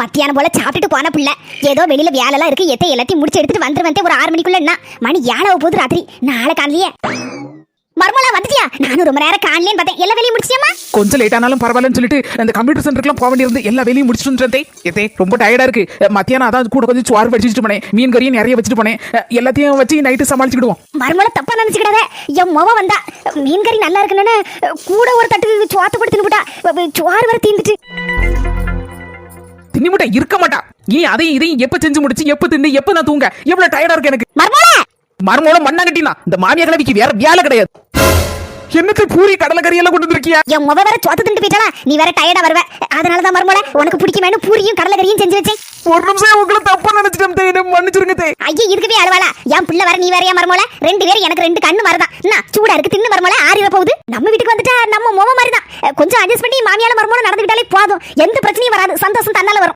மத்தியானம் போல சாப்பிட்டுட்டு போன பிள்ளை ஏதோ வெளியில வேலைலாம் இருக்கு எல்லாத்தையும் முடிச்சு எடுத்துட்டு வந்துருவேன். ஒரு 6 மணிக்குள்ள என்ன மணி 7 போகுது ராத்திரி. நாளை காலையே மர்மலா வந்துட்டியா? நானும் ரொம்ப நேரம் காணலேன்னு பார்த்தேன். எல்லா வேலையும் முடிச்சியாமா? கொஞ்சம் லேட் ஆனாலும் பரவாயில்லன்னு சொல்லிட்டு அந்த கம்ப்யூட்டர் சென்டருக்குலாம் போக வேண்டியிருந்து எல்லா வேலையும் முடிச்சுட்டு ரொம்ப டயர்டா இருக்கு. மத்தியானம் அதான் கூட கொஞ்சம் சோறு வச்சுட்டு போனேன். மீன் கறியும் நிறைய வச்சுட்டு போனேன். எல்லாத்தையும் வச்சு நைட்டு சமாளிச்சுக்கிடுவோம். மர்மலா தப்பா நினைச்சுக்கிடாத. என் மொவ வந்தா மீன் கறி நல்லா இருக்குன்னு கூட ஒரு தட்டு சோத்து போட்டு தின்னுட்டா. சோறு வர தீந்துட்டு தின்னுமுட்டா இருக்க மாட்டா. இனி அதையும் இதையும் எப்ப செஞ்சு முடிச்சு எப்ப தின்னு எப்ப நான் தூங்க எவ்வளவு டயர்டா இருக்கு எனக்கு. மர்மோளம் மண்ணா கட்டினா இந்த மாமியா கிழவிக்கு வேற வேலை கிடையாது. என்னத்தை பூரி கடலைக்கறி எல்லாம் கொண்டு வந்திருக்கியா? என் முக வேற சோத்து தின்ட்டு போயிட்டாளா? நீ வேற டயர்டா வருவ. அதனாலதான் மர்மோள உனக்கு பிடிக்குமேனு பூரியும் கடலைக்கறியும் செஞ்சு வச்சேன். ஒரு நிமிஷம் உங்களை தப்பா நினைச்சிட்டேன். மன்னிச்சிருங்க. ஐயா இருக்கவே அழுவாளா? என் பிள்ளை வர நீ வேறையா மர்மோள? 2 பேரும் எனக்கு 2 கண்ணு மாதிரிதான். என்ன சூடா இருக்கு தின்னு மர்மோள ஆறிட போகுது. நம்ம வீட்டுக்கு வந்துட்டா நம்ம முக மாதிரிதான். கொஞ்சம் அட்ஜஸ்ட் பண்ணி மாமியால மர்மோள நடந்துக்கிட்டாலே போதும். எந்த பிரச்சனையும் வராது. சந்தோஷம் தன்னால வரும்.